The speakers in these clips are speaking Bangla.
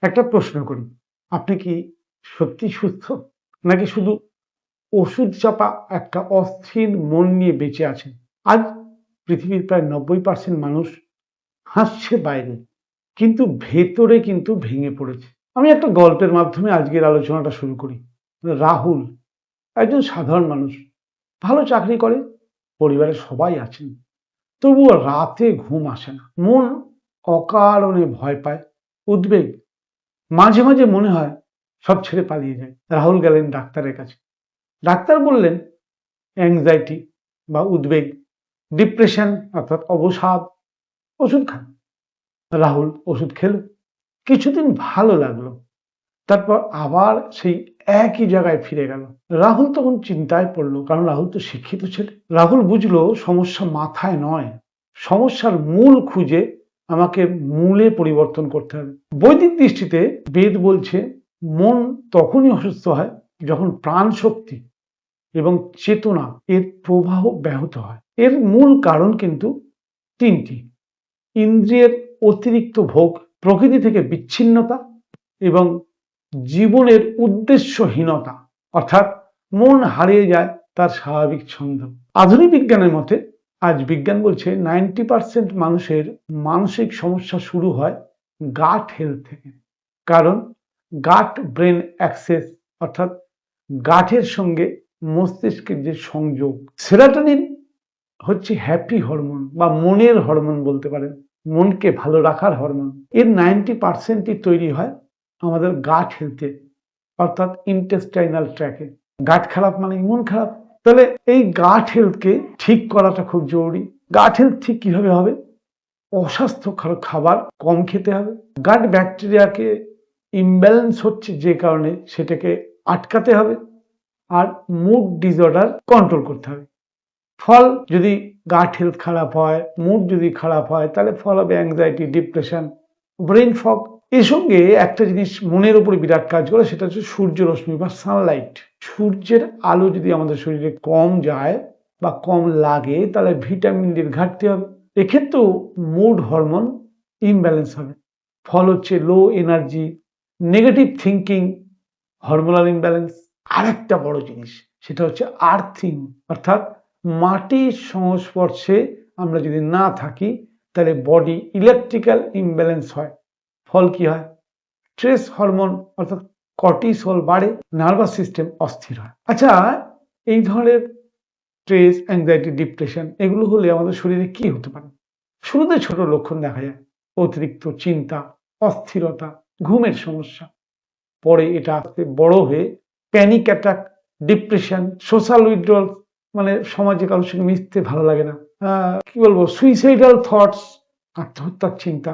একটা প্রশ্ন করি, আপনি কি সত্যি সুস্থ, নাকি শুধু ওষুধ চাপা একটা অস্থির মন নিয়ে বেঁচে আছেন? আজ পৃথিবীর প্রায় 90% মানুষ হাসছে বাইরে, কিন্তু ভেতরে কিন্তু ভেঙে পড়েছে। আমি একটা গল্পের মাধ্যমে আজকের আলোচনাটা শুরু করি। রাহুল একজন সাধারণ মানুষ, ভালো চাকরি করে, পরিবারের সবাই আছেন, তবুও রাতে ঘুম আসে না। মন অকারণে ভয় পায়, উদ্বেগ, মাঝে মাঝে মনে হয় সব ছেড়ে পালিয়ে যায়। রাহুল গেলেন ডাক্তারের কাছে। ডাক্তার বললেন অ্যাংজাইটি বা উদ্বেগ, ডিপ্রেশন অর্থাৎ অবসাদ, ওষুধ খান। রাহুল ওষুধ খেল, কিছুদিন ভালো লাগলো, তারপর আবার সেই একই জায়গায় ফিরে গেল। রাহুল তখন চিন্তায় পড়লো, কারণ রাহুল তো শিক্ষিত ছেলে। রাহুল বুঝলো সমস্যা মাথায় নয়, সমস্যার মূল খুঁজে আমাকে মূলে পরিবর্তন করতে হবে। বৈদিক দৃষ্টিতে বেদ বলছে মন তখনই অসুস্থ হয় যখন প্রাণ শক্তি এবং চেতনা এর প্রবাহ ব্যাহত হয়। এর মূল কারণ কিন্তু তিনটি: ইন্দ্রিয়ের অতিরিক্ত ভোগ, প্রকৃতি থেকে বিচ্ছিন্নতা এবং জীবনের উদ্দেশ্যহীনতা, অর্থাৎ মন হারিয়ে যায় তার স্বাভাবিক ছন্দ। আধুনিক বিজ্ঞানের মতে, আজ বিজ্ঞান বলছে 90% মানুষের মানসিক সমস্যা শুরু হয় গাট হেলথ থেকে। কারণ গাট ব্রেন অ্যাক্সেস, অর্থাৎ গাটের সঙ্গে মস্তিষ্কের যে সংযোগ। সেরাটোনিন হচ্ছে হ্যাপি হরমোন বা মনের হরমোন বলতে পারেন, মনকে ভালো রাখার হরমোন। এর 90%ই তৈরি হয় আমাদের গাট হেলথে, অর্থাৎ ইন্টেস্টাইনাল ট্র্যাকে। গাট খারাপ মানে মন খারাপ। তাহলে এই গাট হেলথকে ঠিক করাটা খুব জরুরি। গাট হেলথ ঠিক কিভাবে হবে? অস্বাস্থ্যকর খাবার কম খেতে হবে, গাট ব্যাকটেরিয়াকে ইমব্যালেন্স হচ্ছে যে কারণে সেটাকে আটকাতে হবে, আর মুড ডিসঅর্ডার কন্ট্রোল করতে হবে। ফল, যদি গাট হেলথ খারাপ হয়, মুড যদি খারাপ হয়, তাহলে ফল হবে অ্যাংজাইটি, ডিপ্রেশন, ব্রেন ফগ। এর সঙ্গে একটা জিনিস মনের উপরে বিরাট কাজ করে, সেটা হচ্ছে সূর্য রশ্মি বা সানলাইট। সূর্যের আলো যদি আমাদের শরীরে কম যায় বা কম লাগে, তাহলে ভিটামিন ডির ঘাটতি হবে। এক্ষেত্রেও মুড হরমোন ইমব্যালেন্স হবে। ফল হচ্ছে low energy, negative thinking, hormonal imbalance. আর একটা বড় জিনিস, সেটা হচ্ছে আর্থিং, অর্থাৎ মাটির সংস্পর্শে আমরা যদি না থাকি, তাহলে বডি ইলেকট্রিক্যাল ইমব্যালেন্স হয়। ফল কি হয়? স্ট্রেস হরমোন অর্থাৎ কর্টিসল বাড়ে, নার্ভাস সিস্টেম অস্থির হয়। আচ্ছা, এই ধরনের স্ট্রেস, অ্যাংজাইটি, ডিপ্রেশন এগুলো হলে আমাদের শরীরে কি হতে পারে? শুরুতে ছোট লক্ষণ দেখা যায়: অতিরিক্ত চিন্তা, অস্থিরতা, ঘুমের সমস্যা। পরে এটা আস্তে বড় হয়ে panic attack, depression, social withdrawal, মানে সমাজে কারোর সঙ্গে মিশতে ভালো লাগে না, কি বলবো, সুইসাইডাল থটস, আত্মহত্যার চিন্তা।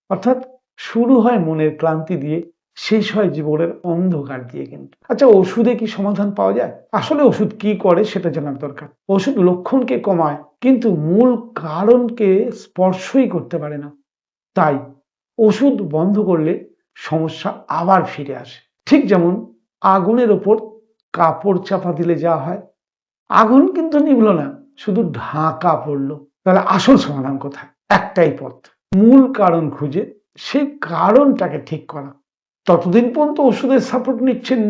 অর্থাৎ শুরু হয় মনের ক্লান্তি দিয়ে, শেষ হয় জীবনের অন্ধকার দিয়ে। কিন্তু আচ্ছা, ওষুধে কি সমাধান পাওয়া যায়? আসলে ওষুধ কি করে সেটা জানার দরকার। ওষুধ লক্ষণকে কমায়, কিন্তু মূল কারণকে স্পর্শই করতে পারে না। তাই ওষুধ বন্ধ করলে সমস্যা আবার ফিরে আসে। ঠিক যেমন আগুনের ওপর কাপড় চাপা দিলে যা হয়, আগুন কিন্তু নিভল না, শুধু ঢাকা পড়লো। তাহলে আসল সমাধান কোথায়? একটাই পথ, মূল কারণ খুঁজে সেই কারণটাকে ঠিক করা। ততদিন পর্যন্ত ওষুধের সাপোর্ট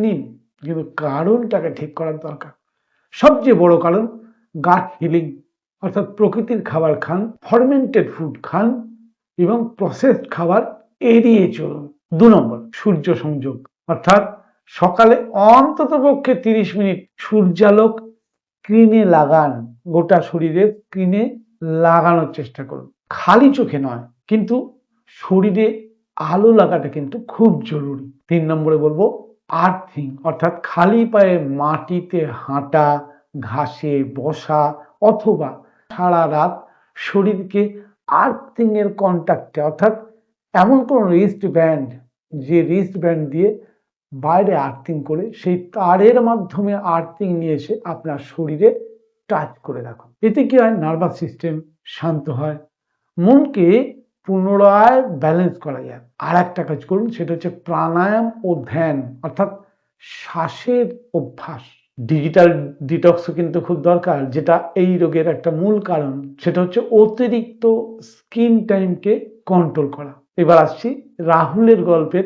নিন, কিন্তু কারণটাকে ঠিক করার দরকার। সবচেয়ে বড় কারণ গাট হিলিং, অর্থাৎ প্রকৃতির খাবার খান, ফার্মেন্টেড ফুড খান এবং প্রসেসড খাবার এড়িয়ে চলুন। 2 নম্বর, সূর্য সংযোগ, অর্থাৎ সকালে অন্তত পক্ষে 30 মিনিট সূর্যালোক স্ক্রিনে লাগান, গোটা শরীরে স্ক্রিনে লাগানোর চেষ্টা করুন। খালি চোখে নয়, কিন্তু শরীরে আলো লাগাটা কিন্তু খুব জরুরি। 3 নম্বরে বলবো আর্থিং, অর্থাৎ খালি পায়ে মাটিতে হাঁটা, ঘাসে বসা, অথবা সারা রাত শরীরকে আর্থিং এর কন্টাক্টে, অর্থাৎ এমন কোন রিস্ট ব্যান্ড, যে রিস্ট ব্যান্ড দিয়ে বাইরে আর্থিং করে সেই তারের মাধ্যমে আর্থিং নিয়ে এসে আপনার শরীরে টাচ করে রাখুন। এতে কি হয়? নার্ভাস সিস্টেম শান্ত হয়, মনকে পুনরায় ব্যালেন্স করা যায়। আর একটা কাজ করুন, সেটা হচ্ছে প্রাণায়াম ও ধ্যান, অর্থাৎ শ্বাসের অভ্যাস। ডিজিটাল ডিটক্সও কিন্তু খুব দরকার, যেটা এই রোগের একটা মূল কারণ। সেটা হচ্ছে অতিরিক্ত স্ক্রিন টাইমকে কন্ট্রোল করা। এবার আসছি রাহুলের গল্পের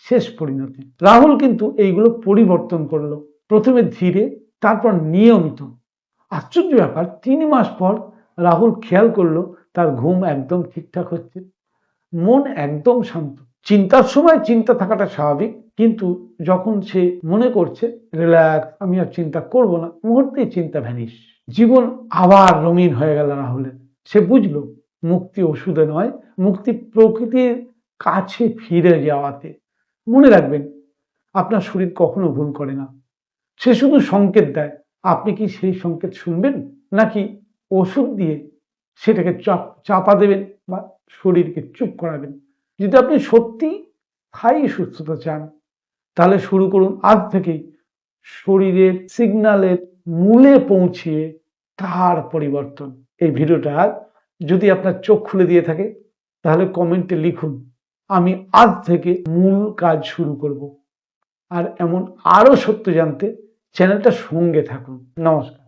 শেষ পরিণতি। রাহুল কিন্তু এইগুলো পরিবর্তন করলো, প্রথমে ধীরে, তারপর নিয়মিত। আশ্চর্য ব্যাপার, 3 মাস পর রাহুল খেয়াল করলো তার ঘুম একদম ঠিকঠাক হচ্ছে, মন একদম শান্ত। চিন্তার সময় চিন্তা থাকাটা স্বাভাবিক, কিন্তু যখন সে মনে করছে রিল্যাক্স, আমি আর চিন্তা করব না, মুহূর্তেই চিন্তা ভ্যানিশ। জীবন আবার রঙিন হয়ে গেল রাহুলের। সে বুঝলো মুক্তি ওষুধে নয়, মুক্তি প্রকৃতির কাছে ফিরে যাওয়াতে। মনে রাখবেন, আপনার শরীর কখনো ভুল করে না, সে শুধু সংকেত দেয়। আপনি কি সেই সংকেত শুনবেন, নাকি ওষুধ দিয়ে সেটাকে চাপা দেবেন বা শরীরকে চুপ করাবেন? যদি আপনি সত্যি স্থায়ী সুস্থতা চান, তাহলে শুরু করুন আজ থেকেই শরীরের সিগন্যালের মূলে পৌঁছিয়ে তার পরিবর্তন। এই ভিডিওটা যদি আপনার চোখ খুলে দিয়ে থাকে, তাহলে কমেন্টে লিখুন, আমি আজ থেকে মূল কাজ শুরু করব। আর এমন আরো সত্য জানতে চ্যানেলটা সঙ্গে থাকুন। নমস্কার।